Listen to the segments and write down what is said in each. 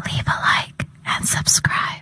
leave a like and subscribe.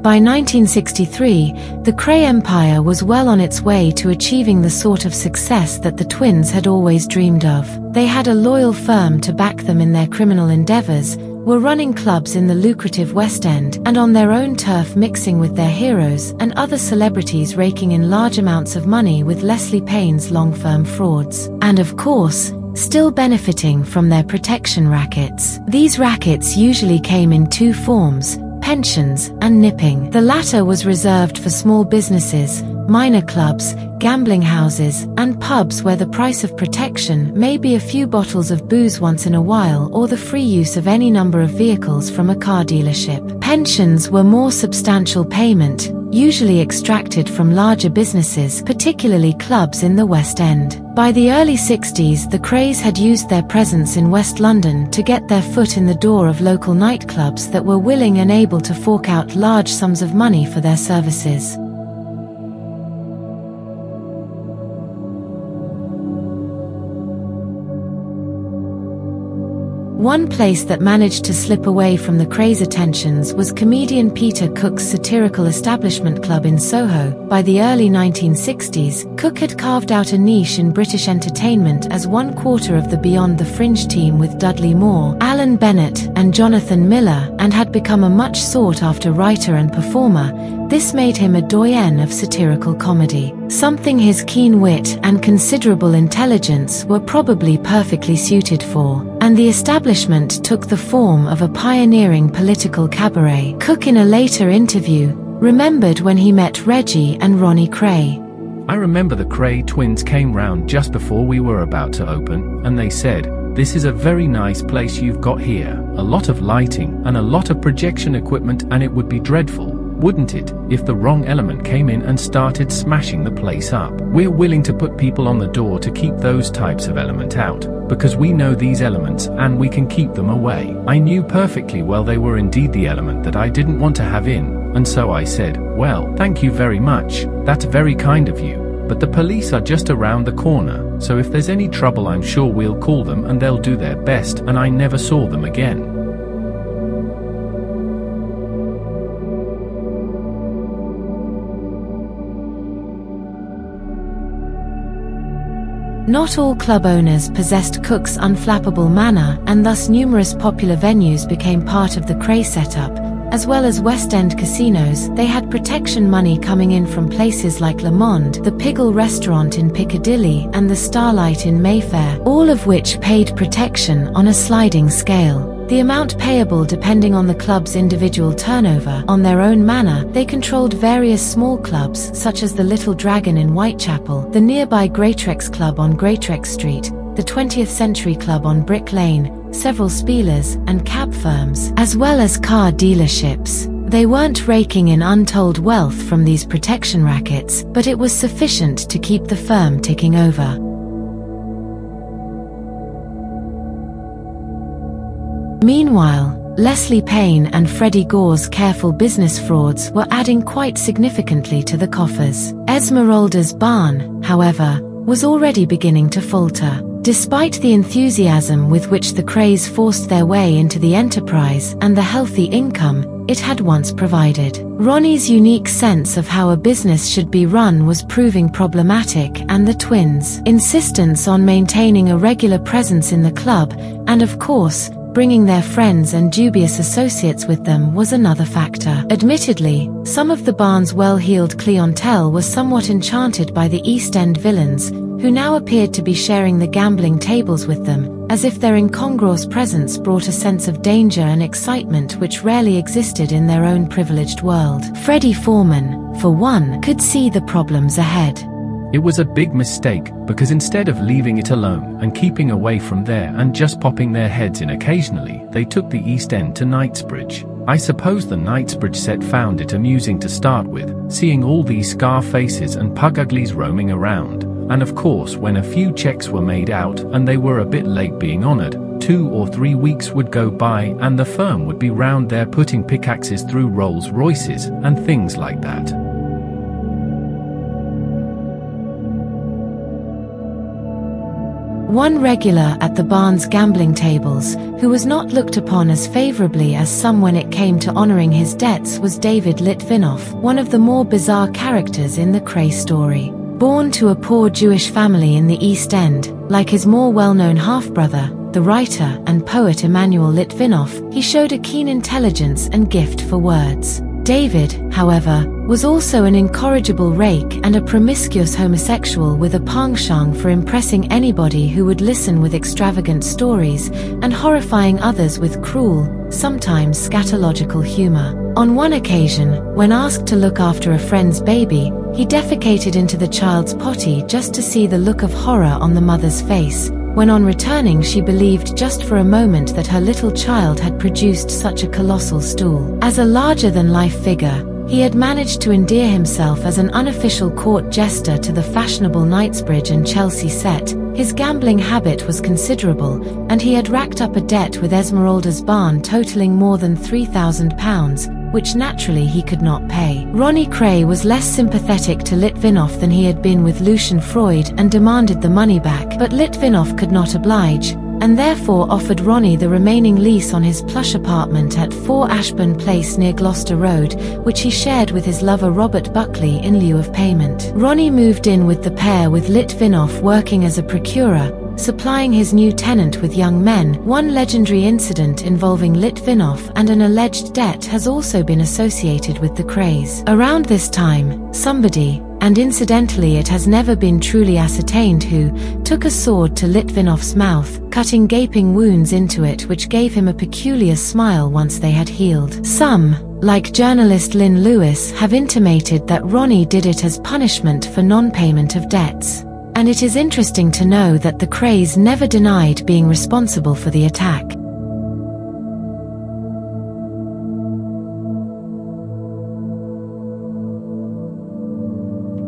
By 1963, the Kray Empire was well on its way to achieving the sort of success that the twins had always dreamed of. They had a loyal firm to back them in their criminal endeavors, were running clubs in the lucrative West End and on their own turf, mixing with their heroes and other celebrities, raking in large amounts of money with Leslie Payne's long-firm frauds. And of course, still benefiting from their protection rackets. These rackets usually came in two forms: pensions and nipping. The latter was reserved for small businesses, minor clubs, gambling houses, and pubs where the price of protection may be a few bottles of booze once in a while or the free use of any number of vehicles from a car dealership. Pensions were more substantial payment, usually extracted from larger businesses, particularly clubs in the West End. By the early 60s, the Krays had used their presence in West London to get their foot in the door of local nightclubs that were willing and able to fork out large sums of money for their services. One place that managed to slip away from the Krays' attentions was comedian Peter Cook's satirical establishment club in Soho. By the early 1960s, Cook had carved out a niche in British entertainment as one quarter of the Beyond the Fringe team with Dudley Moore, Alan Bennett, and Jonathan Miller, and had become a much sought-after writer and performer. This made him a doyen of satirical comedy, something his keen wit and considerable intelligence were probably perfectly suited for, and the establishment took the form of a pioneering political cabaret. Cook, in a later interview, remembered when he met Reggie and Ronnie Kray. I remember the Kray twins came round just before we were about to open, and they said, "This is a very nice place you've got here, a lot of lighting and a lot of projection equipment, and it would be dreadful, wouldn't it, if the wrong element came in and started smashing the place up? We're willing to put people on the door to keep those types of element out, because we know these elements and we can keep them away." I knew perfectly well they were indeed the element that I didn't want to have in, and so I said, "Well, thank you very much, that's very kind of you, but the police are just around the corner, so if there's any trouble I'm sure we'll call them and they'll do their best," and I never saw them again. Not all club owners possessed Cook's unflappable manner, and thus numerous popular venues became part of the Kray setup. As well as West End casinos, they had protection money coming in from places like Le Monde, the Piggle restaurant in Piccadilly, and the Starlight in Mayfair, all of which paid protection on a sliding scale. The amount payable depending on the club's individual turnover. On their own manor, they controlled various small clubs such as the Little Dragon in Whitechapel, the nearby Greatrex Club on Greatrex Street, the 20th Century Club on Brick Lane, several spielers and cab firms, as well as car dealerships. They weren't raking in untold wealth from these protection rackets, but it was sufficient to keep the firm ticking over. Meanwhile, Leslie Payne and Freddie Gore's careful business frauds were adding quite significantly to the coffers. Esmeralda's barn, however, was already beginning to falter. Despite the enthusiasm with which the Krays forced their way into the enterprise and the healthy income it had once provided, Ronnie's unique sense of how a business should be run was proving problematic, and the twins' insistence on maintaining a regular presence in the club, and of course, bringing their friends and dubious associates with them, was another factor. Admittedly, some of the barn's well-heeled clientele was somewhat enchanted by the East End villains, who now appeared to be sharing the gambling tables with them, as if their incongruous presence brought a sense of danger and excitement which rarely existed in their own privileged world. Freddie Foreman, for one, could see the problems ahead. It was a big mistake, because instead of leaving it alone and keeping away from there and just popping their heads in occasionally, they took the East End to Knightsbridge. I suppose the Knightsbridge set found it amusing to start with, seeing all these scar faces and pug uglies roaming around, and of course when a few checks were made out and they were a bit late being honoured, 2 or 3 weeks would go by and the firm would be round there putting pickaxes through Rolls Royces and things like that. One regular at the Barnes gambling tables, who was not looked upon as favorably as some when it came to honoring his debts, was David Litvinoff, one of the more bizarre characters in the Kray story. Born to a poor Jewish family in the East End, like his more well-known half-brother, the writer and poet Emanuel Litvinoff, he showed a keen intelligence and gift for words. David, however, was also an incorrigible rake and a promiscuous homosexual with a penchant for impressing anybody who would listen with extravagant stories and horrifying others with cruel, sometimes scatological humor. On one occasion, when asked to look after a friend's baby, he defecated into the child's potty just to see the look of horror on the mother's face. When on returning she believed just for a moment that her little child had produced such a colossal stool. As a larger-than-life figure, he had managed to endear himself as an unofficial court jester to the fashionable Knightsbridge and Chelsea set. His gambling habit was considerable, and he had racked up a debt with Esmeralda's barn totaling more than £3,000, which naturally he could not pay. Ronnie Kray was less sympathetic to Litvinoff than he had been with Lucian Freud and demanded the money back, but Litvinoff could not oblige, and therefore offered Ronnie the remaining lease on his plush apartment at 4 Ashburn Place near Gloucester Road, which he shared with his lover Robert Buckley in lieu of payment. Ronnie moved in with the pair, with Litvinoff working as a procurer, supplying his new tenant with young men. One legendary incident involving Litvinoff and an alleged debt has also been associated with the Krays. Around this time, somebody, and incidentally it has never been truly ascertained who, took a sword to Litvinoff's mouth, cutting gaping wounds into it which gave him a peculiar smile once they had healed. Some, like journalist Lynn Lewis, have intimated that Ronnie did it as punishment for non-payment of debts. And it is interesting to know that the Krays never denied being responsible for the attack.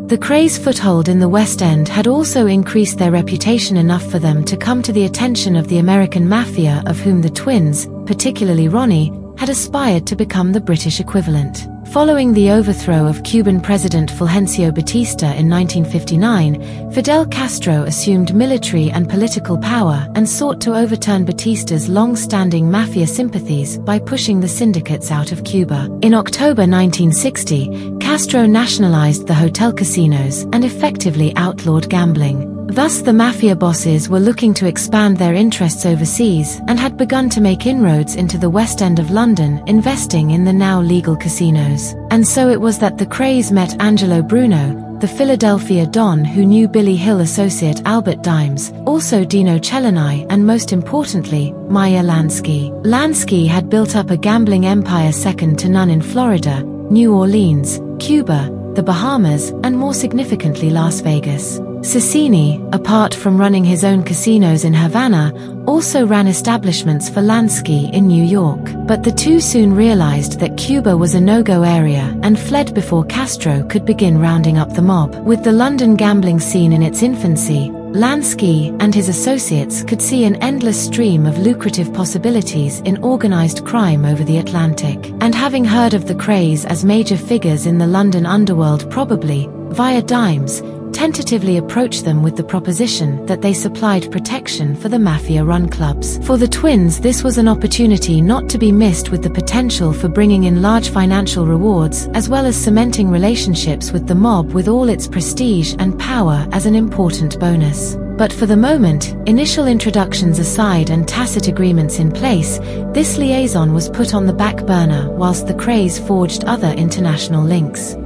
The Krays' foothold in the West End had also increased their reputation enough for them to come to the attention of the American mafia, of whom the twins, particularly Ronnie, had aspired to become the British equivalent. Following the overthrow of Cuban President Fulgencio Batista in 1959, Fidel Castro assumed military and political power and sought to overturn Batista's long-standing mafia sympathies by pushing the syndicates out of Cuba. In October 1960, Castro nationalized the hotel casinos and effectively outlawed gambling. Thus the mafia bosses were looking to expand their interests overseas and had begun to make inroads into the West End of London, investing in the now legal casinos. And so it was that the Krays met Angelo Bruno, the Philadelphia Don who knew Billy Hill associate Albert Dimes, also Dino Celini, and most importantly, Meyer Lansky. Lansky had built up a gambling empire second to none in Florida, New Orleans, Cuba, the Bahamas, and more significantly Las Vegas. Cecchini, apart from running his own casinos in Havana, also ran establishments for Lansky in New York. But the two soon realized that Cuba was a no-go area and fled before Castro could begin rounding up the mob. With the London gambling scene in its infancy, Lansky and his associates could see an endless stream of lucrative possibilities in organized crime over the Atlantic. And having heard of the Krays as major figures in the London underworld, probably, via Dimes, tentatively approached them with the proposition that they supplied protection for the mafia-run clubs. For the twins, this was an opportunity not to be missed, with the potential for bringing in large financial rewards, as well as cementing relationships with the mob with all its prestige and power as an important bonus. But for the moment, initial introductions aside and tacit agreements in place, this liaison was put on the back burner whilst the Krays forged other international links.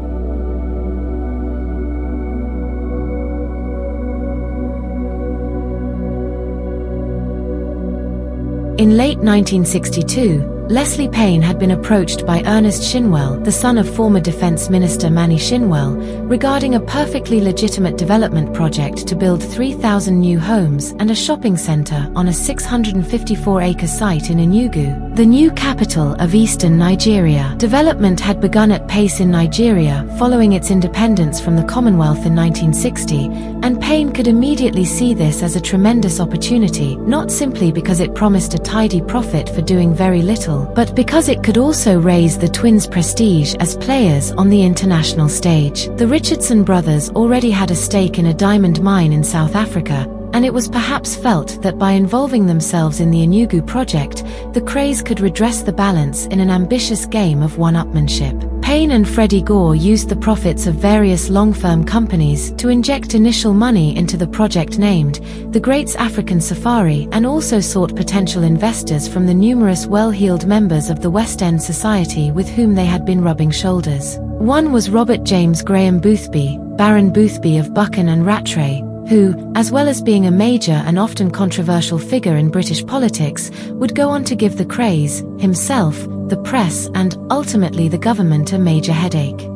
In late 1962, Leslie Payne had been approached by Ernest Shinwell, the son of former Defense Minister Manny Shinwell, regarding a perfectly legitimate development project to build 3,000 new homes and a shopping center on a 654-acre site in Enugu, the new capital of eastern Nigeria. Development had begun at pace in Nigeria following its independence from the Commonwealth in 1960, and Payne could immediately see this as a tremendous opportunity, not simply because it promised a tidy profit for doing very little, but because it could also raise the twins' prestige as players on the international stage. The Richardson brothers already had a stake in a diamond mine in South Africa, and it was perhaps felt that by involving themselves in the Enugu project, the Krays could redress the balance in an ambitious game of one-upmanship. Payne and Freddie Gore used the profits of various long-firm companies to inject initial money into the project named the Great African Safari, and also sought potential investors from the numerous well-heeled members of the West End society with whom they had been rubbing shoulders. One was Robert James Graham Boothby, Baron Boothby of Buchan and Rattray, who, as well as being a major and often controversial figure in British politics, would go on to give the Krays, himself, the press, and, ultimately the government a major headache.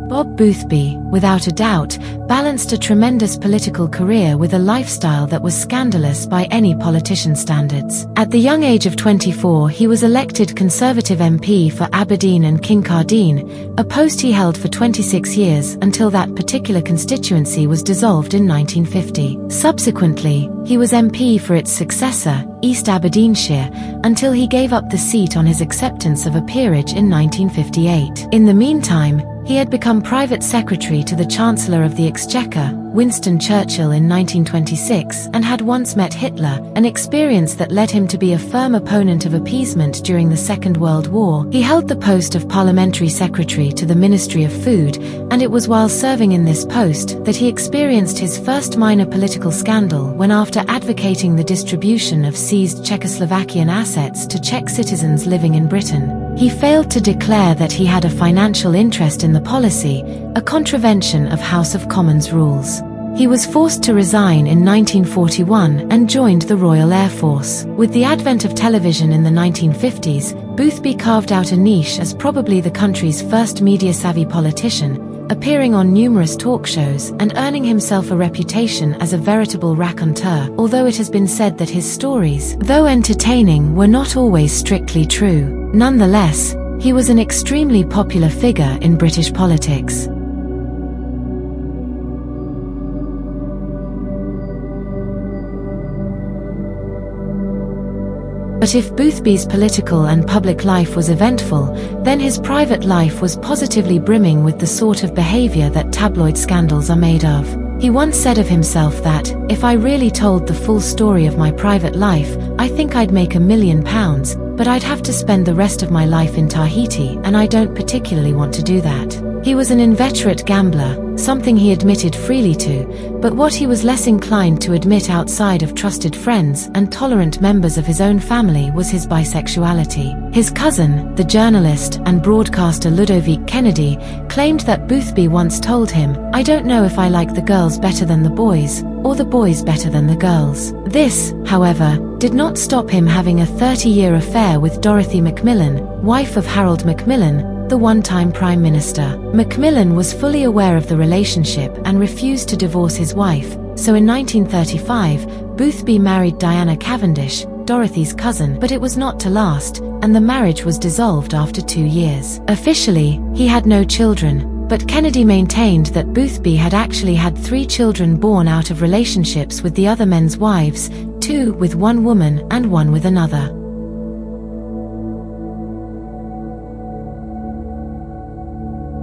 Bob Boothby, without a doubt, balanced a tremendous political career with a lifestyle that was scandalous by any politician's standards. At the young age of 24, he was elected Conservative MP for Aberdeen and Kincardine, a post he held for 26 years until that particular constituency was dissolved in 1950. Subsequently, he was MP for its successor, East Aberdeenshire, until he gave up the seat on his acceptance of a peerage in 1958. In the meantime, he had become private secretary to the Chancellor of the Exchequer, Winston Churchill, in 1926, and had once met Hitler, an experience that led him to be a firm opponent of appeasement during the Second World War. He held the post of Parliamentary Secretary to the Ministry of Food, and it was while serving in this post that he experienced his first minor political scandal when, after advocating the distribution of seized Czechoslovakian assets to Czech citizens living in Britain, he failed to declare that he had a financial interest in the policy, a contravention of House of Commons rules. He was forced to resign in 1941 and joined the Royal Air Force. With the advent of television in the 1950s, Boothby carved out a niche as probably the country's first media-savvy politician, appearing on numerous talk shows and earning himself a reputation as a veritable raconteur, although it has been said that his stories, though entertaining, were not always strictly true. Nonetheless, he was an extremely popular figure in British politics. But if Boothby's political and public life was eventful, then his private life was positively brimming with the sort of behavior that tabloid scandals are made of. He once said of himself that, "If I really told the full story of my private life, I think I'd make £1 million, but I'd have to spend the rest of my life in Tahiti, and I don't particularly want to do that." He was an inveterate gambler, something he admitted freely to, but what he was less inclined to admit outside of trusted friends and tolerant members of his own family was his bisexuality. His cousin, the journalist and broadcaster Ludovic Kennedy, claimed that Boothby once told him, "I don't know if I like the girls better than the boys, or the boys better than the girls." This, however, did not stop him having a 30-year affair with Dorothy Macmillan, wife of Harold Macmillan, the one-time Prime Minister. Macmillan was fully aware of the relationship and refused to divorce his wife, so in 1935, Boothby married Diana Cavendish, Dorothy's cousin, but it was not to last, and the marriage was dissolved after 2 years. Officially, he had no children, but Kennedy maintained that Boothby had actually had 3 children born out of relationships with the other men's wives, 2 with one woman and 1 with another.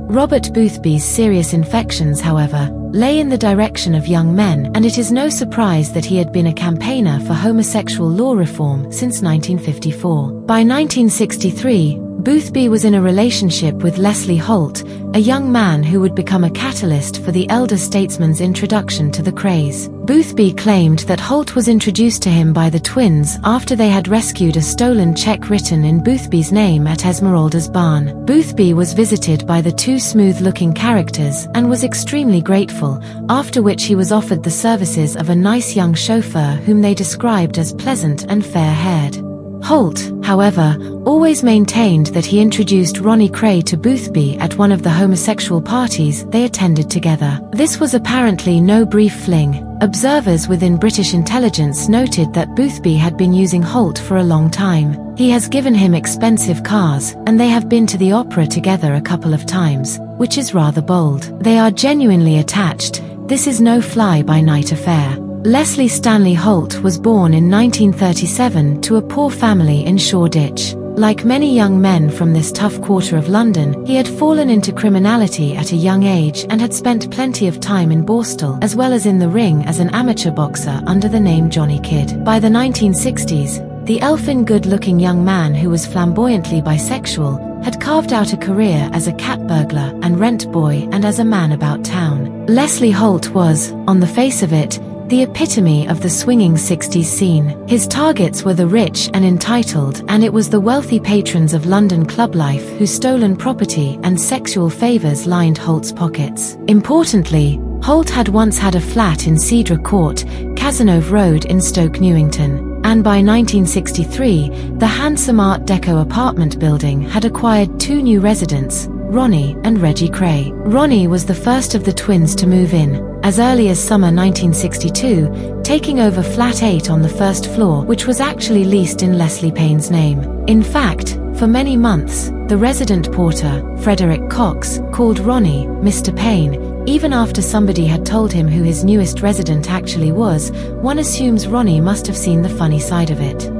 Robert Boothby's serious infections, however, lay in the direction of young men, and it is no surprise that he had been a campaigner for homosexual law reform since 1954. By 1963, Boothby was in a relationship with Leslie Holt, a young man who would become a catalyst for the elder statesman's introduction to the Krays. Boothby claimed that Holt was introduced to him by the twins after they had rescued a stolen check written in Boothby's name at Esmeralda's barn. Boothby was visited by the 2 smooth-looking characters and was extremely grateful, after which he was offered the services of a nice young chauffeur whom they described as pleasant and fair-haired. Holt, however, always maintained that he introduced Ronnie Kray to Boothby at one of the homosexual parties they attended together. This was apparently no brief fling. Observers within British intelligence noted that Boothby had been using Holt for a long time. He has given him expensive cars, and they have been to the opera together a couple of times, which is rather bold. They are genuinely attached. This is no fly-by-night affair. Leslie Stanley Holt was born in 1937 to a poor family in Shoreditch. Like many young men from this tough quarter of London, he had fallen into criminality at a young age and had spent plenty of time in Borstal as well as in the ring as an amateur boxer under the name Johnny Kidd. By the 1960s, the elfin good-looking young man who was flamboyantly bisexual had carved out a career as a cat burglar and rent boy and as a man about town. Leslie Holt was, on the face of it, the epitome of the swinging 60s scene. His targets were the rich and entitled, and it was the wealthy patrons of London club life whose stolen property and sexual favors lined Holt's pockets. Importantly, Holt had once had a flat in Cedar Court, Cazenove Road in Stoke Newington, and by 1963, the handsome Art Deco apartment building had acquired two new residents, Ronnie and Reggie Kray. Ronnie was the first of the twins to move in, as early as summer 1962, taking over Flat 8 on the first floor, which was actually leased in Leslie Payne's name. In fact, for many months, the resident porter, Frederick Cox, called Ronnie Mr. Payne. Even after somebody had told him who his newest resident actually was, one assumes Ronnie must have seen the funny side of it.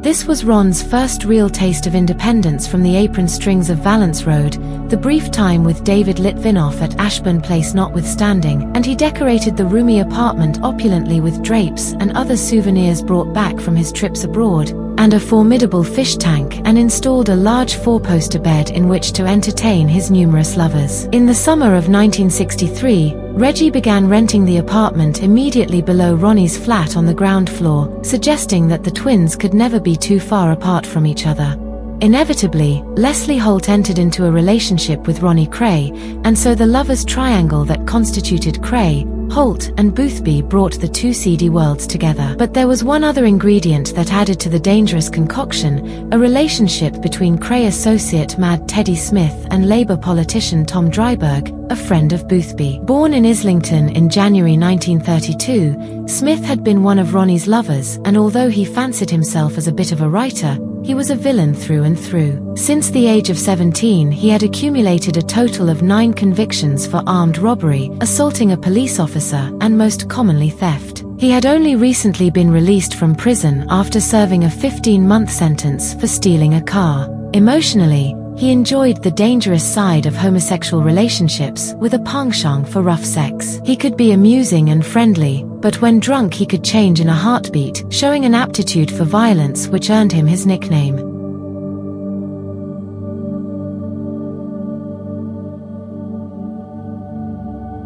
This was Ron's first real taste of independence from the apron strings of Valence Road, the brief time with David Litvinoff at Ashburn Place notwithstanding, and he decorated the roomy apartment opulently with drapes and other souvenirs brought back from his trips abroad, and a formidable fish tank, and installed a large four-poster bed in which to entertain his numerous lovers. In the summer of 1963, Reggie began renting the apartment immediately below Ronnie's flat on the ground floor, suggesting that the twins could never be too far apart from each other. Inevitably, Leslie Holt entered into a relationship with Ronnie Kray, and so the lovers' triangle that constituted Kray, Holt and Boothby brought the two seedy worlds together. But there was one other ingredient that added to the dangerous concoction, a relationship between Kray associate Mad Teddy Smith and Labour politician Tom Driberg, a friend of Boothby. Born in Islington in January 1932, Smith had been one of Ronnie's lovers, and although he fancied himself as a bit of a writer, he was a villain through and through. Since the age of 17, he had accumulated a total of 9 convictions for armed robbery, assaulting a police officer, and most commonly theft. He had only recently been released from prison after serving a 15-month sentence for stealing a car. Emotionally, he enjoyed the dangerous side of homosexual relationships with a penchant for rough sex. He could be amusing and friendly, but when drunk he could change in a heartbeat, showing an aptitude for violence which earned him his nickname.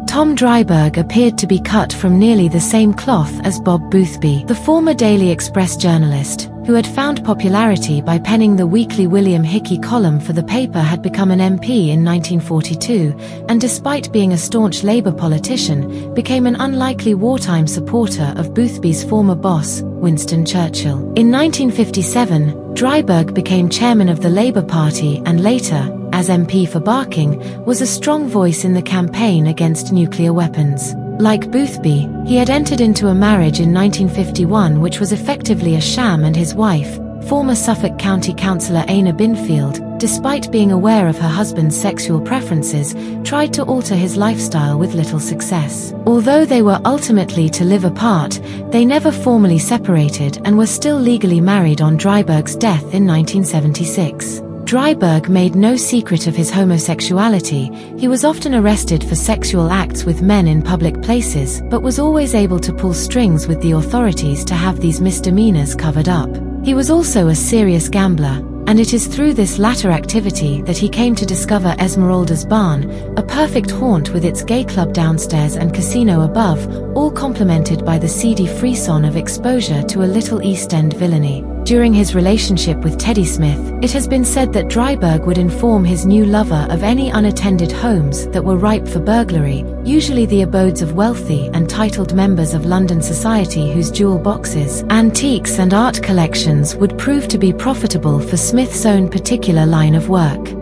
Tom Driberg appeared to be cut from nearly the same cloth as Bob Boothby. The former Daily Express journalist, who had found popularity by penning the weekly William Hickey column for the paper, had become an MP in 1942, and despite being a staunch Labour politician, became an unlikely wartime supporter of Boothby's former boss, Winston Churchill. In 1957, Driberg became chairman of the Labour Party and later, as MP for Barking, was a strong voice in the campaign against nuclear weapons. Like Boothby, he had entered into a marriage in 1951 which was effectively a sham, and his wife, former Suffolk County Councillor Aina Binfield, despite being aware of her husband's sexual preferences, tried to alter his lifestyle with little success. Although they were ultimately to live apart, they never formally separated and were still legally married on Driberg's death in 1976. Driberg made no secret of his homosexuality. He was often arrested for sexual acts with men in public places, but was always able to pull strings with the authorities to have these misdemeanors covered up. He was also a serious gambler, and it is through this latter activity that he came to discover Esmeralda's Barn, a perfect haunt with its gay club downstairs and casino above, all complemented by the seedy frisson of exposure to a little East End villainy. During his relationship with Teddy Smith, it has been said that Driberg would inform his new lover of any unattended homes that were ripe for burglary, usually the abodes of wealthy and titled members of London society whose jewel boxes, antiques and art collections would prove to be profitable for Smith's own particular line of work.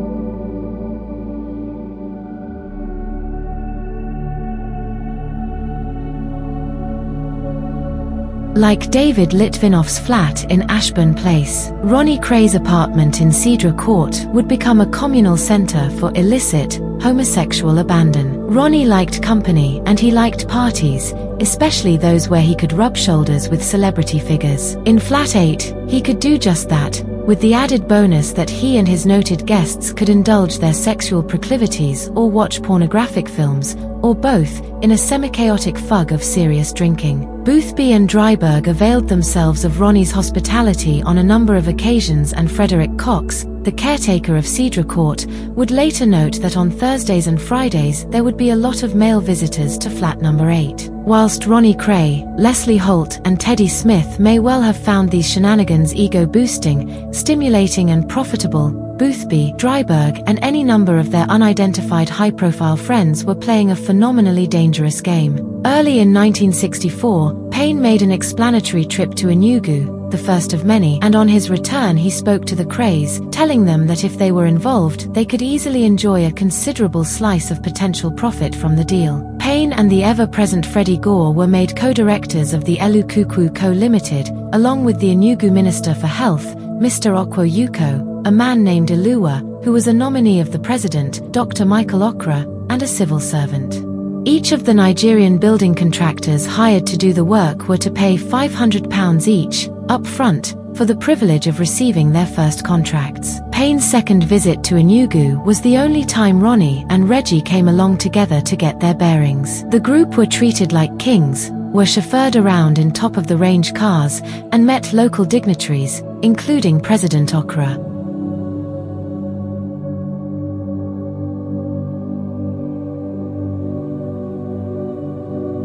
Like David Litvinoff's flat in Ashburn Place, Ronnie Kray's apartment in Cedar Court would become a communal center for illicit, homosexual abandon. Ronnie liked company and he liked parties, especially those where he could rub shoulders with celebrity figures. In Flat 8, he could do just that, with the added bonus that he and his noted guests could indulge their sexual proclivities or watch pornographic films, or both, in a semi-chaotic fug of serious drinking. Boothby and Driberg availed themselves of Ronnie's hospitality on a number of occasions, and Frederick Cox, the caretaker of Cedar Court, would later note that on Thursdays and Fridays there would be a lot of male visitors to flat number 8. Whilst Ronnie Kray, Leslie Holt and Teddy Smith may well have found these shenanigans ego-boosting, stimulating and profitable, Boothby, Driberg and any number of their unidentified high-profile friends were playing a phenomenally dangerous game. Early in 1964, Payne made an explanatory trip to Enugu, the first of many, and on his return he spoke to the Krays, telling them that if they were involved, they could easily enjoy a considerable slice of potential profit from the deal. Payne and the ever-present Freddie Gore were made co-directors of the Elukuku Co. Limited, along with the Enugu Minister for Health, Mr. Okwo Yuko, a man named Iluwa, who was a nominee of the President, Dr. Michael Okra, and a civil servant. Each of the Nigerian building contractors hired to do the work were to pay £500 each, up front, for the privilege of receiving their first contracts. Payne's second visit to Enugu was the only time Ronnie and Reggie came along together to get their bearings. The group were treated like kings, were chauffeured around in top-of-the-range cars, and met local dignitaries, including President Okra.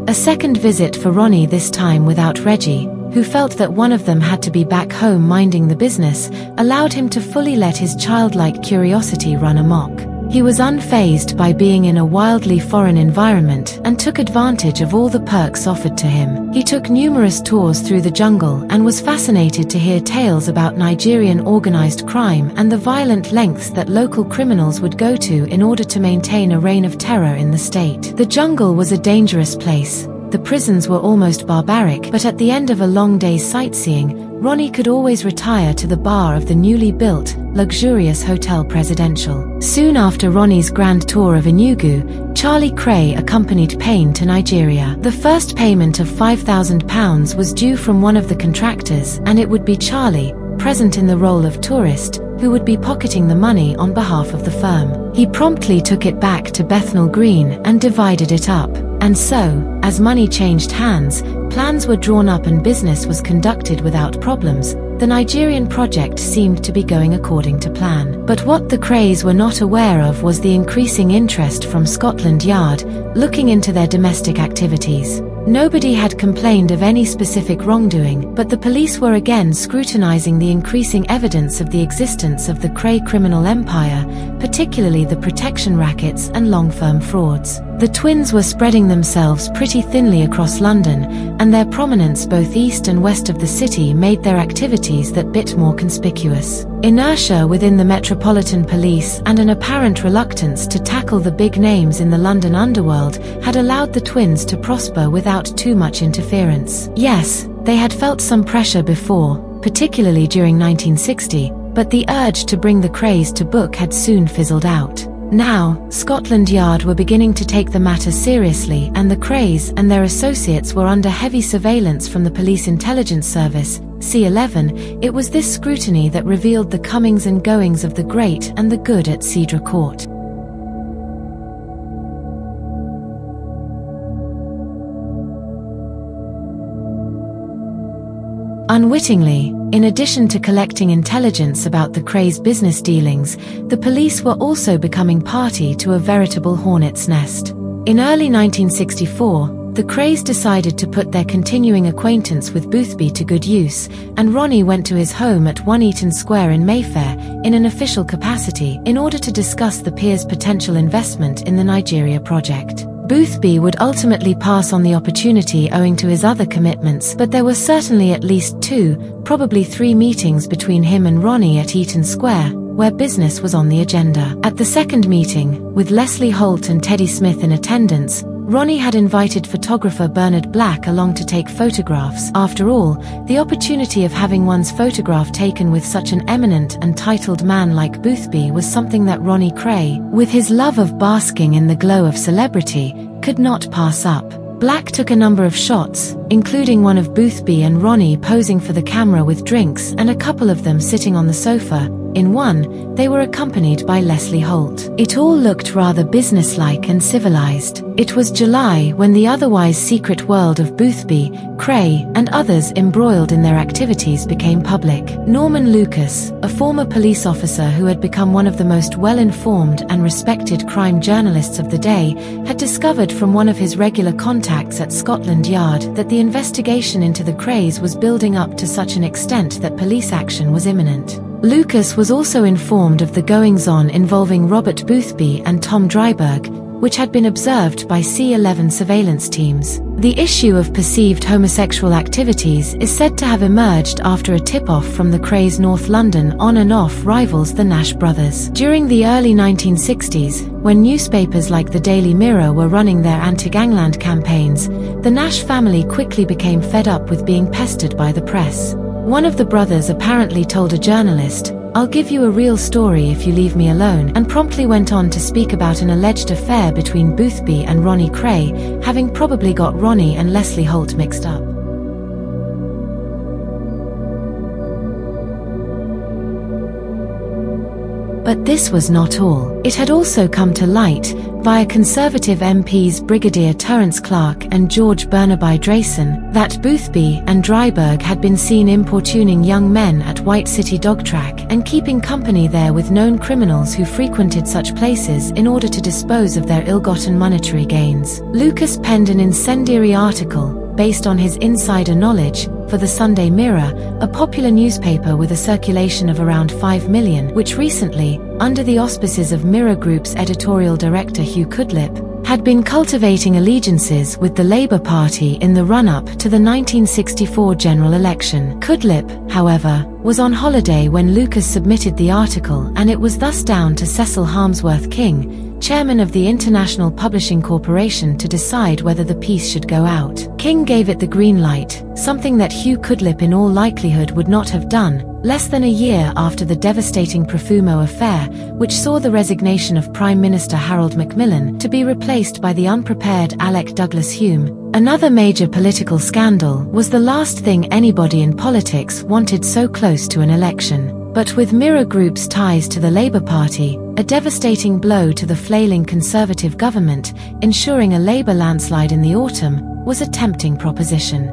A second visit for Ronnie, this time without Reggie, who felt that one of them had to be back home minding the business, allowed him to fully let his childlike curiosity run amok. He was unfazed by being in a wildly foreign environment and took advantage of all the perks offered to him. He took numerous tours through the jungle and was fascinated to hear tales about Nigerian organized crime and the violent lengths that local criminals would go to in order to maintain a reign of terror in the state. The jungle was a dangerous place. The prisons were almost barbaric, but at the end of a long day's sightseeing, Ronnie could always retire to the bar of the newly built, luxurious Hotel Presidential. Soon after Ronnie's grand tour of Enugu, Charlie Kray accompanied Payne to Nigeria. The first payment of £5,000 was due from one of the contractors, and it would be Charlie, present in the role of tourist, who would be pocketing the money on behalf of the firm. He promptly took it back to Bethnal Green and divided it up. And so, as money changed hands, plans were drawn up and business was conducted without problems. The Nigerian project seemed to be going according to plan. But what the Krays were not aware of was the increasing interest from Scotland Yard, looking into their domestic activities. Nobody had complained of any specific wrongdoing, but the police were again scrutinizing the increasing evidence of the existence of the Kray criminal empire, particularly the protection rackets and long-firm frauds. The twins were spreading themselves pretty thinly across London, and their prominence both east and west of the city made their activities that bit more conspicuous. Inertia within the Metropolitan Police and an apparent reluctance to tackle the big names in the London underworld had allowed the twins to prosper without too much interference. Yes, they had felt some pressure before, particularly during 1960, but the urge to bring the Krays to book had soon fizzled out. Now, Scotland Yard were beginning to take the matter seriously, and the Krays and their associates were under heavy surveillance from the Police Intelligence Service, C11. It was this scrutiny that revealed the comings and goings of the great and the good at Cedar Court. Unwittingly, in addition to collecting intelligence about the Krays' business dealings, the police were also becoming party to a veritable hornet's nest. In early 1964, the the Krays decided to put their continuing acquaintance with Boothby to good use, and Ronnie went to his home at 1 Eaton Square in Mayfair, in an official capacity, in order to discuss the peer's potential investment in the Nigeria project. Boothby would ultimately pass on the opportunity owing to his other commitments, but there were certainly at least 2, probably 3 meetings between him and Ronnie at Eaton Square, where business was on the agenda. At the second meeting, with Leslie Holt and Teddy Smith in attendance, Ronnie had invited photographer Bernard Black along to take photographs. After all, the opportunity of having one's photograph taken with such an eminent and titled man like Boothby was something that Ronnie Kray, with his love of basking in the glow of celebrity, could not pass up. Black took a number of shots, including one of Boothby and Ronnie posing for the camera with drinks and a couple of them sitting on the sofa. In one, they were accompanied by Leslie Holt. It all looked rather businesslike and civilized. It was July when the otherwise secret world of Boothby, Kray, and others embroiled in their activities became public. Norman Lucas, a former police officer who had become one of the most well-informed and respected crime journalists of the day, had discovered from one of his regular contacts at Scotland Yard that the investigation into the Krays was building up to such an extent that police action was imminent. Lucas was also informed of the goings-on involving Robert Boothby and Tom Driberg, which had been observed by C11 surveillance teams. The issue of perceived homosexual activities is said to have emerged after a tip-off from the Krays' North London on and off rivals the Nash brothers. During the early 1960s, when newspapers like the Daily Mirror were running their anti-gangland campaigns, the Nash family quickly became fed up with being pestered by the press. One of the brothers apparently told a journalist, "I'll give you a real story if you leave me alone," and promptly went on to speak about an alleged affair between Boothby and Ronnie Kray, having probably got Ronnie and Leslie Holt mixed up. But this was not all. It had also come to light, via Conservative MPs Brigadier Terence Clark and George Burnaby Drayson, that Boothby and Driberg had been seen importuning young men at White City Dog Track and keeping company there with known criminals who frequented such places in order to dispose of their ill-gotten monetary gains. Lucas penned an incendiary article, based on his insider knowledge, for the Sunday Mirror, a popular newspaper with a circulation of around 5 million, which recently, under the auspices of Mirror Group's editorial director Hugh Cudlip, had been cultivating allegiances with the Labour Party in the run-up to the 1964 general election. Cudlip, however, was on holiday when Lucas submitted the article, and it was thus down to Cecil Harmsworth King, chairman of the International Publishing Corporation, to decide whether the piece should go out. King gave it the green light, something that Hugh Cudlip in all likelihood would not have done, less than a year after the devastating Profumo affair, which saw the resignation of Prime Minister Harold Macmillan to be replaced by the unprepared Alec Douglas Hume. Another major political scandal was the last thing anybody in politics wanted so close to an election. But with Mirror Group's ties to the Labour Party, a devastating blow to the flailing Conservative government, ensuring a Labour landslide in the autumn, was a tempting proposition.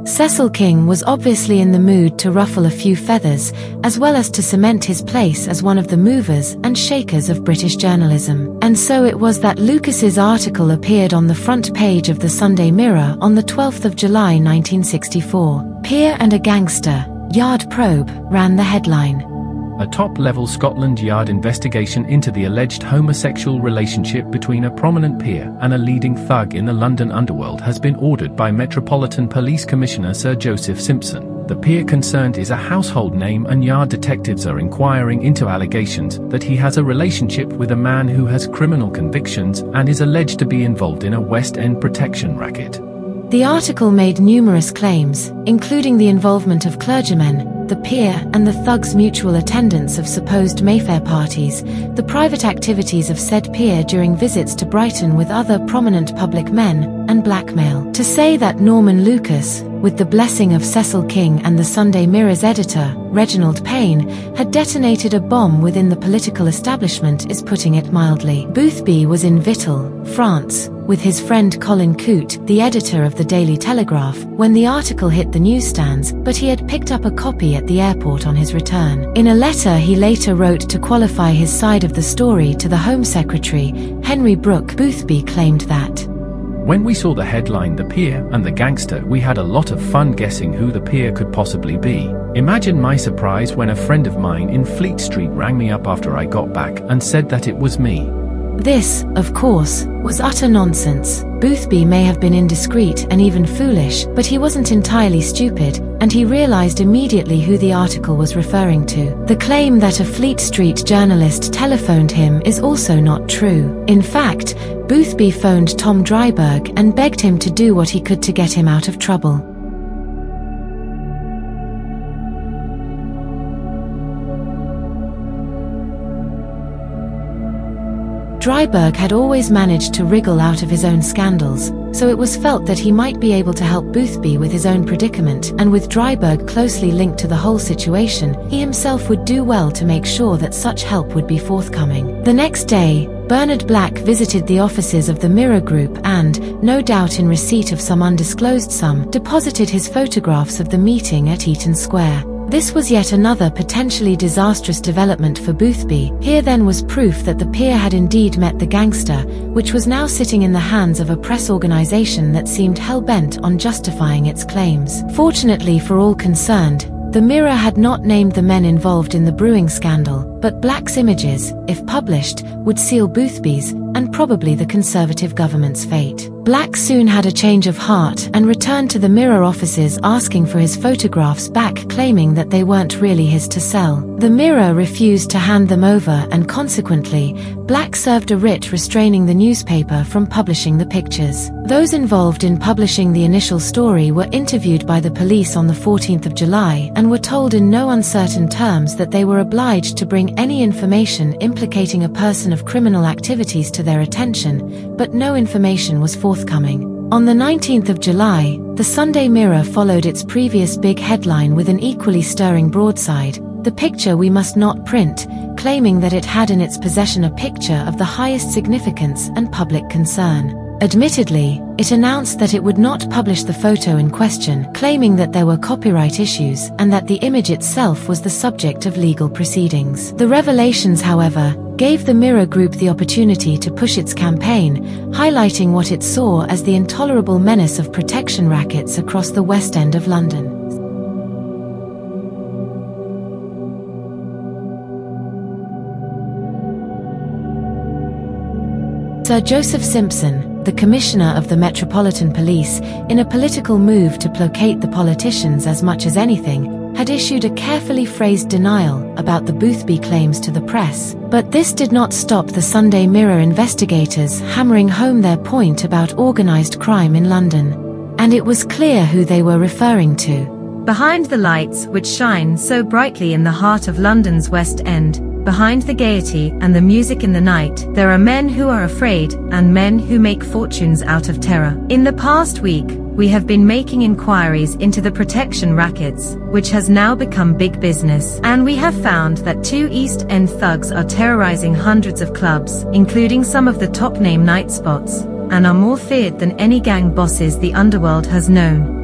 Cecil King was obviously in the mood to ruffle a few feathers, as well as to cement his place as one of the movers and shakers of British journalism. And so it was that Lucas's article appeared on the front page of the Sunday Mirror on the 12th of July 1964. "Peer and a Gangster, Yard Probe," ran the headline. A top-level Scotland Yard investigation into the alleged homosexual relationship between a prominent peer and a leading thug in the London underworld has been ordered by Metropolitan Police Commissioner Sir Joseph Simpson. The peer concerned is a household name, and Yard detectives are inquiring into allegations that he has a relationship with a man who has criminal convictions and is alleged to be involved in a West End protection racket. The article made numerous claims, including the involvement of clergymen, the peer and the thug's mutual attendance of supposed Mayfair parties, the private activities of said peer during visits to Brighton with other prominent public men, and blackmail. To say that Norman Lucas, with the blessing of Cecil King and the Sunday Mirror's editor, Reginald Payne, had detonated a bomb within the political establishment is putting it mildly. Boothby was in Vittel, France, with his friend Colin Coote, the editor of the Daily Telegraph, when the article hit the newsstands, but he had picked up a copy at the airport on his return. In a letter he later wrote to qualify his side of the story to the Home Secretary, Henry Brooke, Boothby claimed that, "When we saw the headline 'The Peer and the Gangster,' we had a lot of fun guessing who the peer could possibly be. Imagine my surprise when a friend of mine in Fleet Street rang me up after I got back and said that it was me." This, of course, was utter nonsense. Boothby may have been indiscreet and even foolish, but he wasn't entirely stupid, and he realized immediately who the article was referring to. The claim that a Fleet Street journalist telephoned him is also not true. In fact, Boothby phoned Tom Driberg and begged him to do what he could to get him out of trouble. Driberg had always managed to wriggle out of his own scandals, so it was felt that he might be able to help Boothby with his own predicament, and with Driberg closely linked to the whole situation, he himself would do well to make sure that such help would be forthcoming. The next day, Bernard Black visited the offices of the Mirror Group and, no doubt in receipt of some undisclosed sum, deposited his photographs of the meeting at Eaton Square. This was yet another potentially disastrous development for Boothby. Here then was proof that the peer had indeed met the gangster, which was now sitting in the hands of a press organization that seemed hell-bent on justifying its claims. Fortunately for all concerned, the Mirror had not named the men involved in the brewing scandal, but Black's images, if published, would seal Boothby's, and probably the Conservative government's fate. Black soon had a change of heart and returned to the Mirror offices asking for his photographs back, claiming that they weren't really his to sell. The Mirror refused to hand them over, and consequently, Black served a writ restraining the newspaper from publishing the pictures. Those involved in publishing the initial story were interviewed by the police on the 14th of July and were told in no uncertain terms that they were obliged to bring any information implicating a person of criminal activities to their attention, but no information was forthcoming. On the 19th of July, the Sunday Mirror followed its previous big headline with an equally stirring broadside, "The picture we must not print," claiming that it had in its possession a picture of the highest significance and public concern. Admittedly, it announced that it would not publish the photo in question, claiming that there were copyright issues and that the image itself was the subject of legal proceedings. The revelations, however, gave the Mirror Group the opportunity to push its campaign, highlighting what it saw as the intolerable menace of protection rackets across the West End of London. Sir Joseph Simpson, the Commissioner of the Metropolitan Police, in a political move to placate the politicians as much as anything, had issued a carefully phrased denial about the Boothby claims to the press. But this did not stop the Sunday Mirror investigators hammering home their point about organised crime in London. And it was clear who they were referring to. Behind the lights which shine so brightly in the heart of London's West End, behind the gaiety and the music in the night, there are men who are afraid, and men who make fortunes out of terror. In the past week, we have been making inquiries into the protection rackets, which has now become big business. And we have found that 2 East End thugs are terrorizing hundreds of clubs, including some of the top-name night spots, and are more feared than any gang bosses the underworld has known.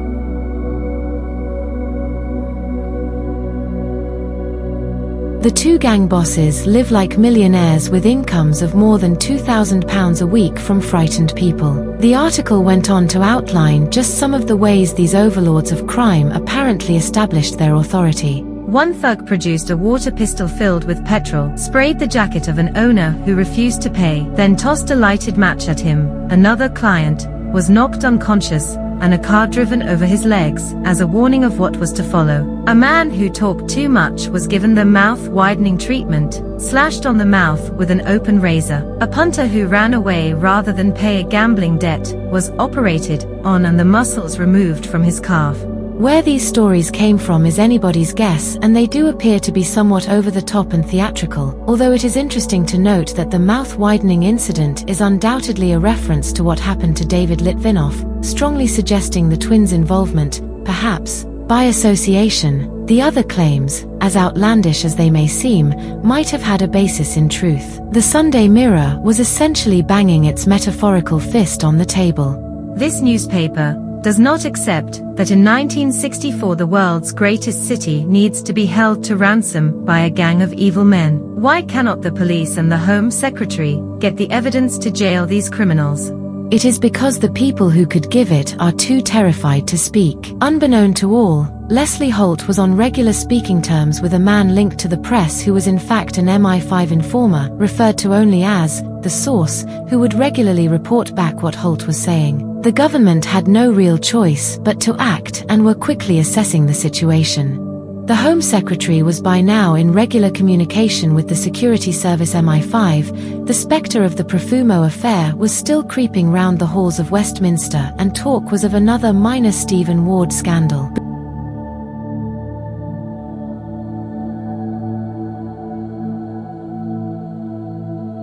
The 2 gang bosses live like millionaires with incomes of more than £2,000 a week from frightened people. The article went on to outline just some of the ways these overlords of crime apparently established their authority. One thug produced a water pistol filled with petrol, sprayed the jacket of an owner who refused to pay, then tossed a lighted match at him. Another client was knocked unconscious, and a car driven over his legs, as a warning of what was to follow. A man who talked too much was given the mouth-widening treatment, slashed on the mouth with an open razor. A punter who ran away rather than pay a gambling debt was operated on and the muscles removed from his calf. Where these stories came from is anybody's guess, and they do appear to be somewhat over the top and theatrical, although it is interesting to note that the mouth-widening incident is undoubtedly a reference to what happened to David Litvinoff, strongly suggesting the twins' involvement, perhaps, by association. The other claims, as outlandish as they may seem, might have had a basis in truth. The Sunday Mirror was essentially banging its metaphorical fist on the table. This newspaper does not accept that in 1964 the world's greatest city needs to be held to ransom by a gang of evil men. Why cannot the police and the Home Secretary get the evidence to jail these criminals? It is because the people who could give it are too terrified to speak. Unbeknown to all, Leslie Holt was on regular speaking terms with a man linked to the press who was in fact an MI5 informer, referred to only as the source, who would regularly report back what Holt was saying. The government had no real choice but to act and were quickly assessing the situation. The Home Secretary was by now in regular communication with the security service MI5. The spectre of the Profumo affair was still creeping round the halls of Westminster, and talk was of another minor Stephen Ward scandal.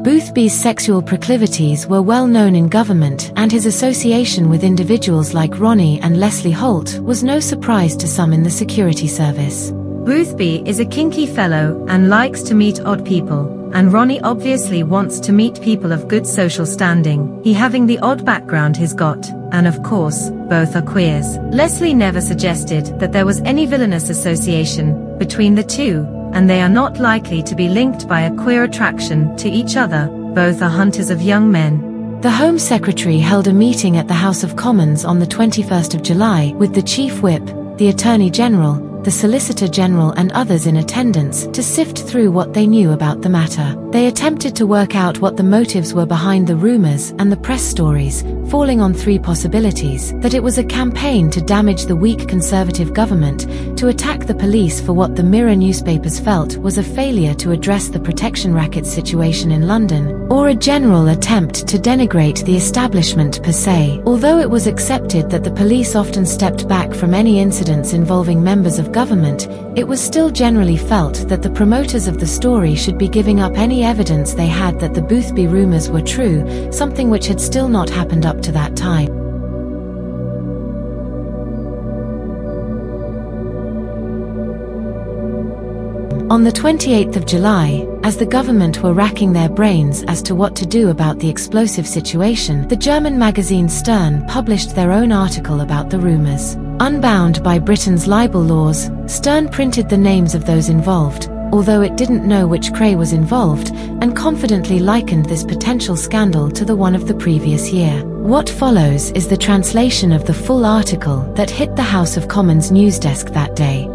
Boothby's sexual proclivities were well known in government, and his association with individuals like Ronnie and Leslie Holt was no surprise to some in the security service. Boothby is a kinky fellow and likes to meet odd people, and Ronnie obviously wants to meet people of good social standing, he having the odd background he's got, and of course, both are queers. Leslie never suggested that there was any villainous association between the two, and they are not likely to be linked by a queer attraction to each other. Both are hunters of young men. The Home Secretary held a meeting at the House of Commons on the 21st of July with the Chief Whip, the Attorney General, the Solicitor General and others in attendance to sift through what they knew about the matter. They attempted to work out what the motives were behind the rumors and the press stories, falling on three possibilities: that it was a campaign to damage the weak Conservative government, to attack the police for what the Mirror newspapers felt was a failure to address the protection racket situation in London, or a general attempt to denigrate the establishment per se. Although it was accepted that the police often stepped back from any incidents involving members of government, it was still generally felt that the promoters of the story should be giving up any evidence they had that the Boothby rumors were true, something which had still not happened up to that time. On the 28th of July, as the government were racking their brains as to what to do about the explosive situation, the German magazine Stern published their own article about the rumors. Unbound by Britain's libel laws, Stern printed the names of those involved, although it didn't know which Kray was involved, and confidently likened this potential scandal to the one of the previous year. What follows is the translation of the full article that hit the House of Commons news desk that day.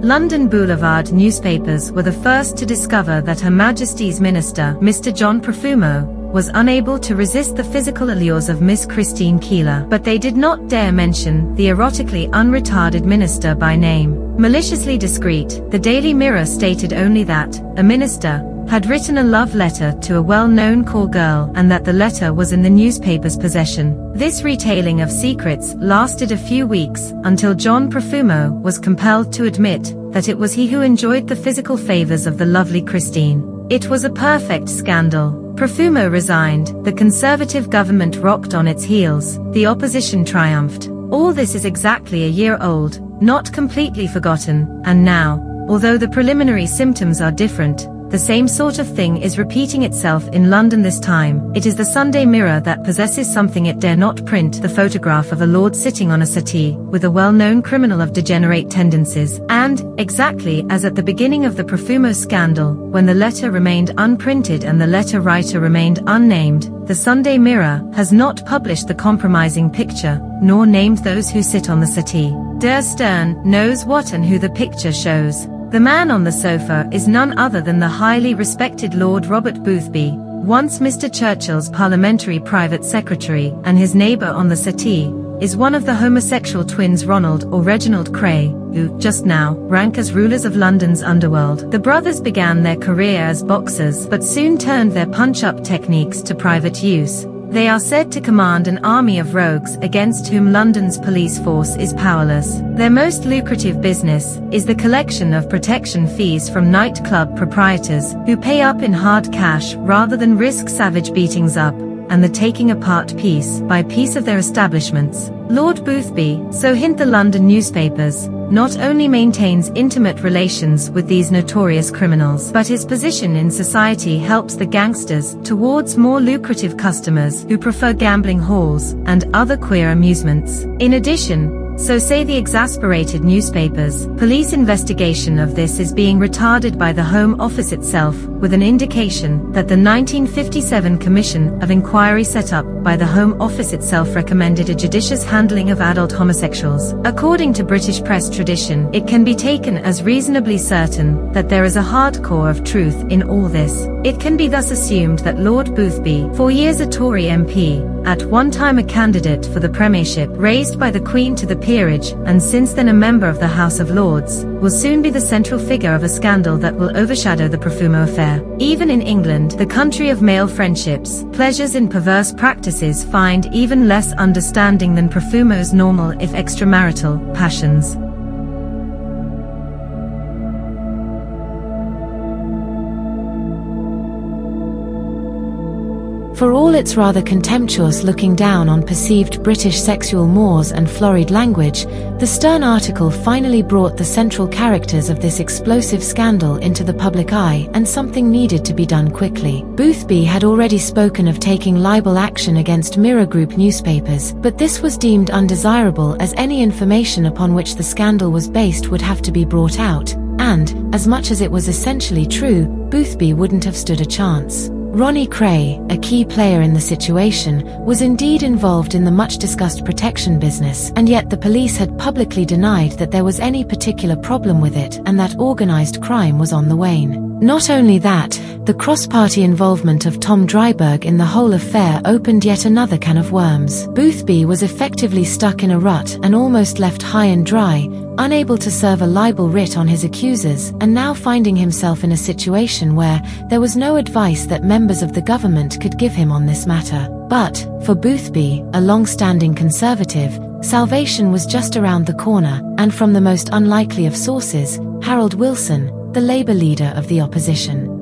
London Boulevard newspapers were the first to discover that Her Majesty's Minister, Mr. John Profumo, was unable to resist the physical allures of Miss Christine Keeler, but they did not dare mention the erotically unretarded minister by name. Maliciously discreet, the Daily Mirror stated only that a minister had written a love letter to a well-known call girl and that the letter was in the newspaper's possession. This retailing of secrets lasted a few weeks, until John Profumo was compelled to admit that it was he who enjoyed the physical favors of the lovely Christine. It was a perfect scandal. Profumo resigned, the Conservative government rocked on its heels, the opposition triumphed. All this is exactly a year old, not completely forgotten, and now, although the preliminary symptoms are different, the same sort of thing is repeating itself in London this time. It is the Sunday Mirror that possesses something it dare not print: the photograph of a lord sitting on a settee, with a well-known criminal of degenerate tendencies. And, exactly as at the beginning of the Profumo scandal, when the letter remained unprinted and the letter writer remained unnamed, the Sunday Mirror has not published the compromising picture, nor named those who sit on the settee. Der Stern knows what and who the picture shows. The man on the sofa is none other than the highly respected Lord Robert Boothby, once Mr. Churchill's parliamentary private secretary, and his neighbour on the settee is one of the homosexual twins Ronald or Reginald Kray, who, just now, rank as rulers of London's underworld. The brothers began their career as boxers, but soon turned their punch-up techniques to private use. They are said to command an army of rogues against whom London's police force is powerless. Their most lucrative business is the collection of protection fees from nightclub proprietors, who pay up in hard cash rather than risk savage beatings up, and the taking apart piece by piece of their establishments. Lord Boothby, so hint the London newspapers, not only maintains intimate relations with these notorious criminals, but his position in society helps the gangsters towards more lucrative customers who prefer gambling halls and other queer amusements. In addition, so say the exasperated newspapers, police investigation of this is being retarded by the Home Office itself, with an indication that the 1957 Commission of Inquiry set up by the Home Office itself recommended a judicious handling of adult homosexuals. According to British press tradition, it can be taken as reasonably certain that there is a hard core of truth in all this. It can be thus assumed that Lord Boothby, 4 years a Tory MP, at one time a candidate for the premiership, raised by the Queen to the peerage, and since then a member of the House of Lords, will soon be the central figure of a scandal that will overshadow the Profumo affair. Even in England, the country of male friendships, pleasures in perverse practices find even less understanding than Profumo's normal if extramarital passions. For all its rather contemptuous looking down on perceived British sexual mores and florid language, the stern article finally brought the central characters of this explosive scandal into the public eye, and something needed to be done quickly. Boothby had already spoken of taking libel action against Mirror Group newspapers, but this was deemed undesirable as any information upon which the scandal was based would have to be brought out, and, as much as it was essentially true, Boothby wouldn't have stood a chance. Kray, a key player in the situation, was indeed involved in the much-discussed protection business, and yet the police had publicly denied that there was any particular problem with it and that organized crime was on the wane. Not only that, the cross-party involvement of Tom Driberg in the whole affair opened yet another can of worms. Boothby was effectively stuck in a rut and almost left high and dry, unable to serve a libel writ on his accusers, and now finding himself in a situation where there was no advice that members of the government could give him on this matter. But, for Boothby, a long-standing conservative, salvation was just around the corner, and from the most unlikely of sources, Harold Wilson, the Labour leader of the opposition.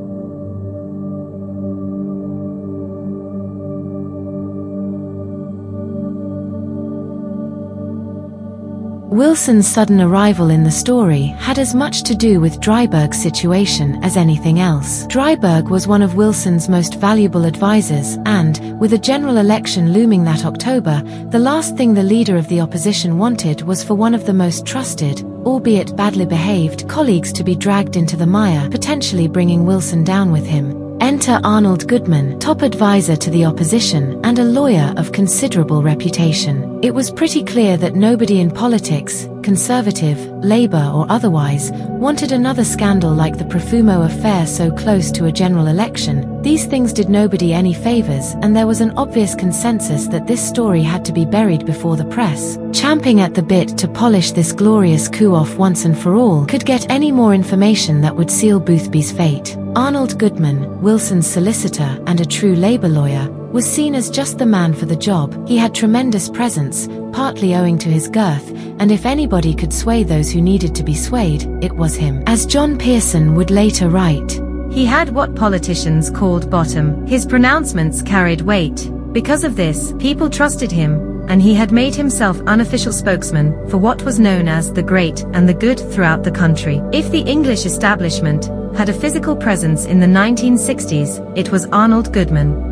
Wilson's sudden arrival in the story had as much to do with Driberg's situation as anything else. Driberg was one of Wilson's most valuable advisors, and, with a general election looming that October, the last thing the leader of the opposition wanted was for one of the most trusted, albeit badly behaved, colleagues to be dragged into the mire, potentially bringing Wilson down with him. Enter Arnold Goodman, top advisor to the opposition, and a lawyer of considerable reputation. It was pretty clear that nobody in politics, Conservative, Labour or otherwise, wanted another scandal like the Profumo affair so close to a general election. These things did nobody any favours, and there was an obvious consensus that this story had to be buried before the press, champing at the bit to polish this glorious coup off once and for all, could get any more information that would seal Boothby's fate. Arnold Goodman, Wilson's solicitor and a true Labour lawyer, was seen as just the man for the job. He had tremendous presence, partly owing to his girth, and if anybody could sway those who needed to be swayed, it was him. As John Pearson would later write, he had what politicians called bottom. His pronouncements carried weight. Because of this, people trusted him, and he had made himself unofficial spokesman for what was known as the great and the good throughout the country. If the English establishment had a physical presence in the 1960s, it was Arnold Goodman.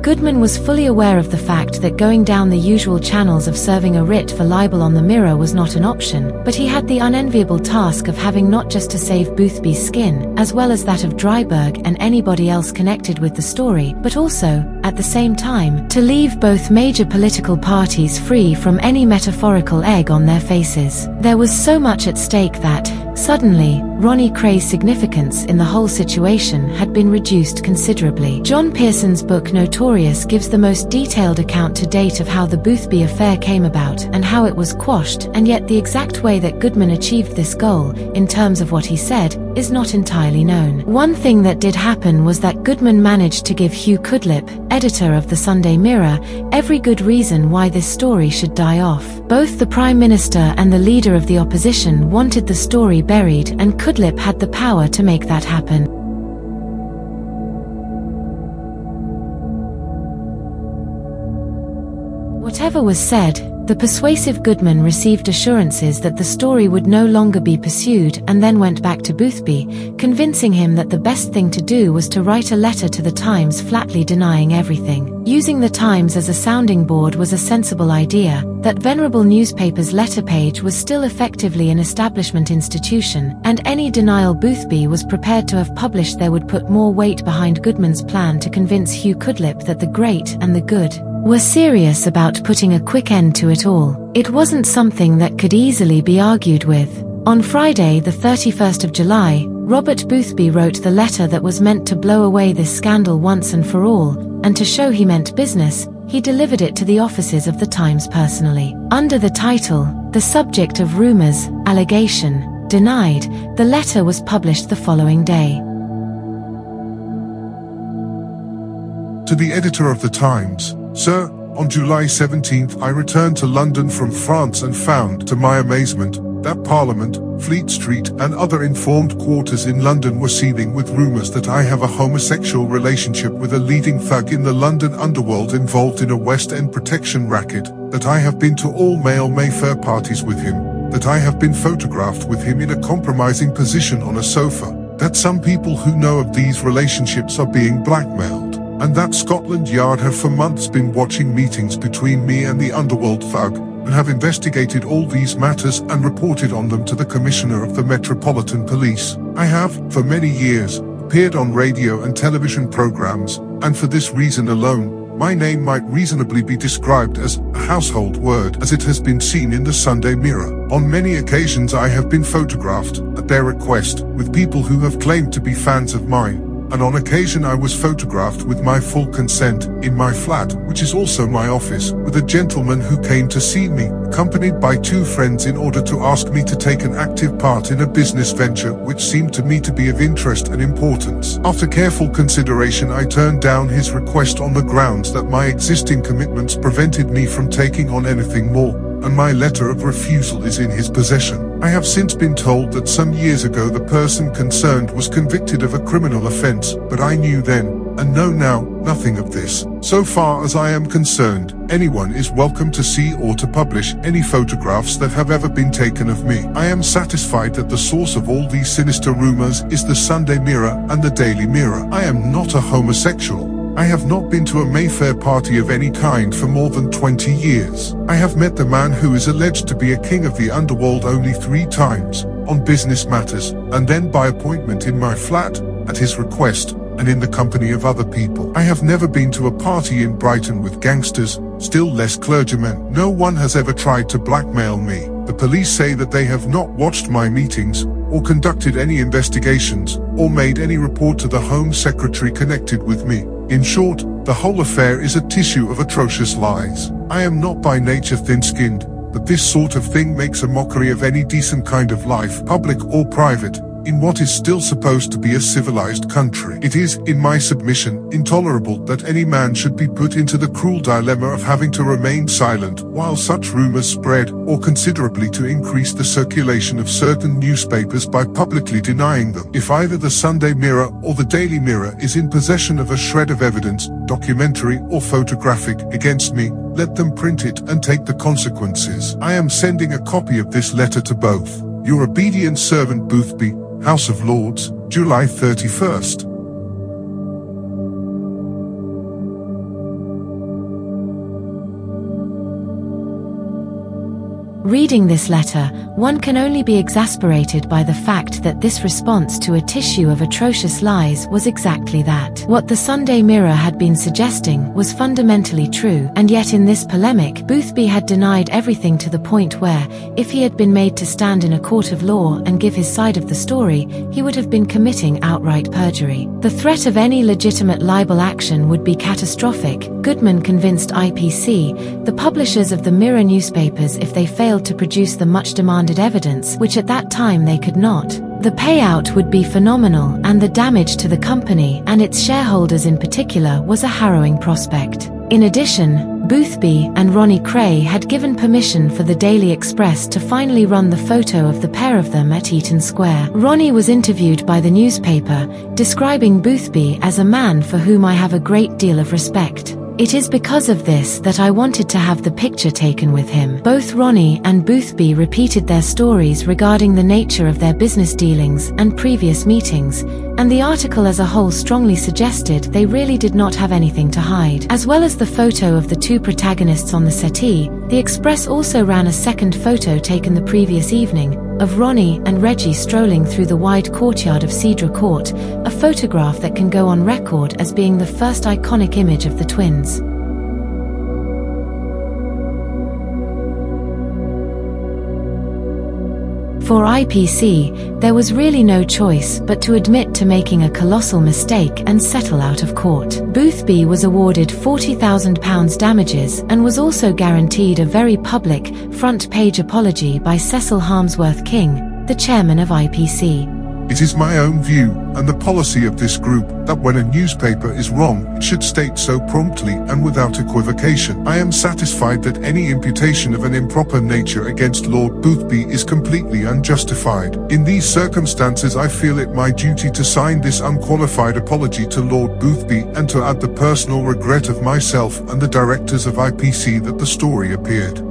Goodman was fully aware of the fact that going down the usual channels of serving a writ for libel on the Mirror was not an option, but he had the unenviable task of having not just to save Boothby's skin, as well as that of Driberg and anybody else connected with the story, but also, at the same time, to leave both major political parties free from any metaphorical egg on their faces. There was so much at stake that, suddenly, Kray's significance in the whole situation had been reduced considerably. John Pearson's book Notorious gives the most detailed account to date of how the Boothby affair came about and how it was quashed, and yet the exact way that Goodman achieved this goal, in terms of what he said, is not entirely known. One thing that did happen was that Goodman managed to give Hugh Cudlip, editor of the Sunday Mirror, every good reason why this story should die off. Both the Prime Minister and the leader of the opposition wanted the story buried, and Cudlip had the power to make that happen. Whatever was said, the persuasive Goodman received assurances that the story would no longer be pursued and then went back to Boothby, convincing him that the best thing to do was to write a letter to the Times flatly denying everything. Using the Times as a sounding board was a sensible idea. That venerable newspaper's letter page was still effectively an establishment institution, and any denial Boothby was prepared to have published there would put more weight behind Goodman's plan to convince Hugh Cudlip that the great and the good were serious about putting a quick end to it all. It wasn't something that could easily be argued with. On Friday, the 31st of July, Robert Boothby wrote the letter that was meant to blow away this scandal once and for all, and to show he meant business, he delivered it to the offices of the Times personally. Under the title, "The Subject of Rumors, Allegation, Denied," the letter was published the following day. To the editor of the Times, Sir, on July 17th I returned to London from France and found, to my amazement, that Parliament, Fleet Street and other informed quarters in London were seething with rumours that I have a homosexual relationship with a leading thug in the London underworld involved in a West End protection racket, that I have been to all male Mayfair parties with him, that I have been photographed with him in a compromising position on a sofa, that some people who know of these relationships are being blackmailed, and that Scotland Yard have for months been watching meetings between me and the underworld thug, and have investigated all these matters and reported on them to the Commissioner of the Metropolitan Police. I have, for many years, appeared on radio and television programs, and for this reason alone, my name might reasonably be described as a household word, as it has been seen in the Sunday Mirror. On many occasions I have been photographed, at their request, with people who have claimed to be fans of mine, and on occasion I was photographed with my full consent, in my flat, which is also my office, with a gentleman who came to see me, accompanied by two friends in order to ask me to take an active part in a business venture which seemed to me to be of interest and importance. After careful consideration I turned down his request on the grounds that my existing commitments prevented me from taking on anything more, and my letter of refusal is in his possession. I have since been told that some years ago the person concerned was convicted of a criminal offence, but I knew then, and know now, nothing of this. So far as I am concerned, anyone is welcome to see or to publish any photographs that have ever been taken of me. I am satisfied that the source of all these sinister rumours is the Sunday Mirror and the Daily Mirror. I am not a homosexual. I have not been to a Mayfair party of any kind for more than 20 years. I have met the man who is alleged to be a king of the underworld only 3 times, on business matters, and then by appointment in my flat, at his request, and in the company of other people. I have never been to a party in Brighton with gangsters, still less clergymen. No one has ever tried to blackmail me. The police say that they have not watched my meetings, or conducted any investigations, or made any report to the Home Secretary connected with me. In short, the whole affair is a tissue of atrocious lies. I am not by nature thin-skinned, but this sort of thing makes a mockery of any decent kind of life, public or private, in what is still supposed to be a civilized country. It is, in my submission, intolerable that any man should be put into the cruel dilemma of having to remain silent while such rumors spread, or considerably to increase the circulation of certain newspapers by publicly denying them. If either the Sunday Mirror or the Daily Mirror is in possession of a shred of evidence, documentary or photographic, against me, let them print it and take the consequences. I am sending a copy of this letter to both. Your obedient servant Boothby, House of Lords, July 31st. Reading this letter, one can only be exasperated by the fact that this response to a tissue of atrocious lies was exactly that. What the Sunday Mirror had been suggesting was fundamentally true, and yet in this polemic, Boothby had denied everything to the point where, if he had been made to stand in a court of law and give his side of the story, he would have been committing outright perjury. The threat of any legitimate libel action would be catastrophic, Goodman convinced IPC, the publishers of the Mirror newspapers, if they failed to produce the much-demanded evidence, which at that time they could not. The payout would be phenomenal, and the damage to the company, and its shareholders in particular, was a harrowing prospect. In addition, Boothby and Ronnie Kray had given permission for the Daily Express to finally run the photo of the pair of them at Eaton Square. Ronnie was interviewed by the newspaper, describing Boothby as a man for whom I have a great deal of respect. It is because of this that I wanted to have the picture taken with him. Both Ronnie and Boothby repeated their stories regarding the nature of their business dealings and previous meetings, and the article as a whole strongly suggested they really did not have anything to hide. As well as the photo of the two protagonists on the settee, the Express also ran a second photo taken the previous evening, of Ronnie and Reggie strolling through the wide courtyard of Cedar Court, a photograph that can go on record as being the first iconic image of the twins. For IPC, there was really no choice but to admit to making a colossal mistake and settle out of court. Boothby was awarded £40,000 damages and was also guaranteed a very public, front-page apology by Cecil Harmsworth King, the chairman of IPC. It is my own view, and the policy of this group, that when a newspaper is wrong, it should state so promptly and without equivocation. I am satisfied that any imputation of an improper nature against Lord Boothby is completely unjustified. In these circumstances, I feel it my duty to sign this unqualified apology to Lord Boothby and to add the personal regret of myself and the directors of IPC that the story appeared.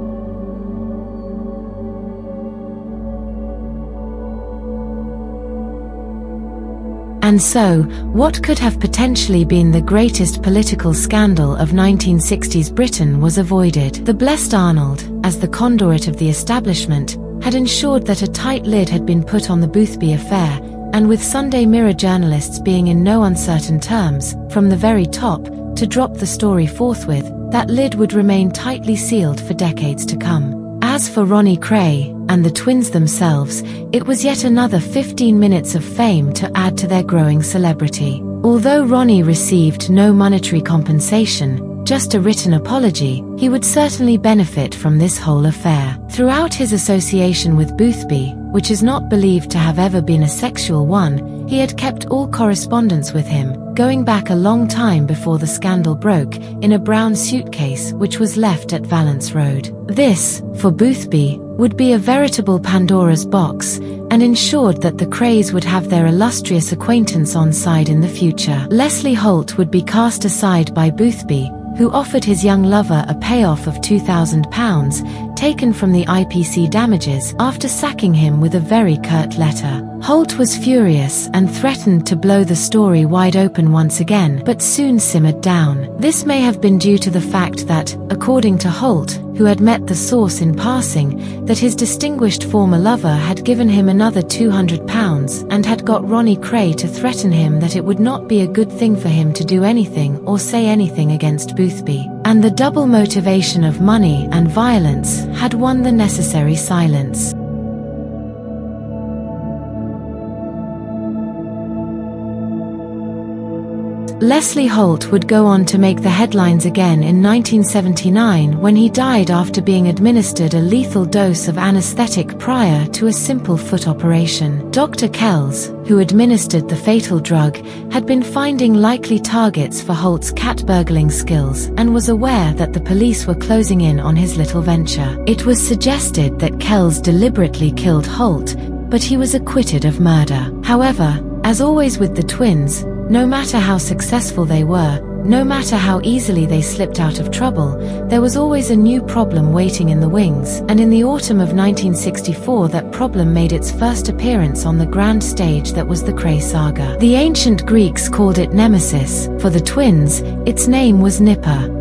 And so, what could have potentially been the greatest political scandal of 1960s Britain was avoided. The blessed Arnold, as the conduit of the establishment, had ensured that a tight lid had been put on the Boothby affair, and with Sunday Mirror journalists being in no uncertain terms, from the very top, to drop the story forthwith, that lid would remain tightly sealed for decades to come. As for Ronnie Kray and the twins themselves, it was yet another 15 minutes of fame to add to their growing celebrity. Although Ronnie received no monetary compensation, just a written apology, he would certainly benefit from this whole affair. Throughout his association with Boothby, which is not believed to have ever been a sexual one, he had kept all correspondence with him, going back a long time before the scandal broke, in a brown suitcase which was left at Valence Road. This, for Boothby, would be a veritable Pandora's box, and ensured that the Krays would have their illustrious acquaintance on side in the future. Leslie Holt would be cast aside by Boothby, who offered his young lover a payoff of £2,000, taken from the IPC damages, after sacking him with a very curt letter. Holt was furious and threatened to blow the story wide open once again, but soon simmered down. This may have been due to the fact that, according to Holt, who had met the source in passing, that his distinguished former lover had given him another £200 and had got Ronnie Kray to threaten him that it would not be a good thing for him to do anything or say anything against Boothby, and the double motivation of money and violence had won the necessary silence. Leslie Holt would go on to make the headlines again in 1979 when he died after being administered a lethal dose of anesthetic prior to a simple foot operation. Dr. Kells, who administered the fatal drug, had been finding likely targets for Holt's cat burgling skills and was aware that the police were closing in on his little venture. It was suggested that Kells deliberately killed Holt, but he was acquitted of murder. However, as always with the twins, no matter how successful they were, no matter how easily they slipped out of trouble, there was always a new problem waiting in the wings, and in the autumn of 1964 that problem made its first appearance on the grand stage that was the Kray saga. The ancient Greeks called it Nemesis. For the twins, its name was Nipper.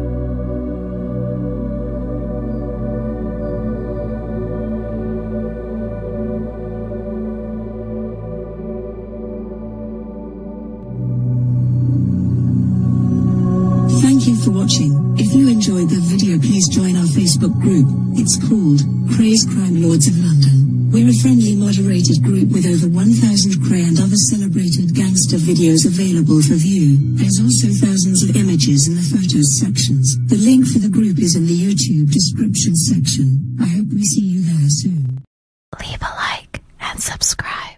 Thank you for watching. If you enjoyed the video, please join our Facebook group. It's called Krays Crime Lords of London. We're a friendly moderated group with over 1,000 Kray and other celebrated gangster videos available for view. There's also thousands of images in the photos sections. The link for the group is in the YouTube description section. I hope we see you there soon. Leave a like and subscribe.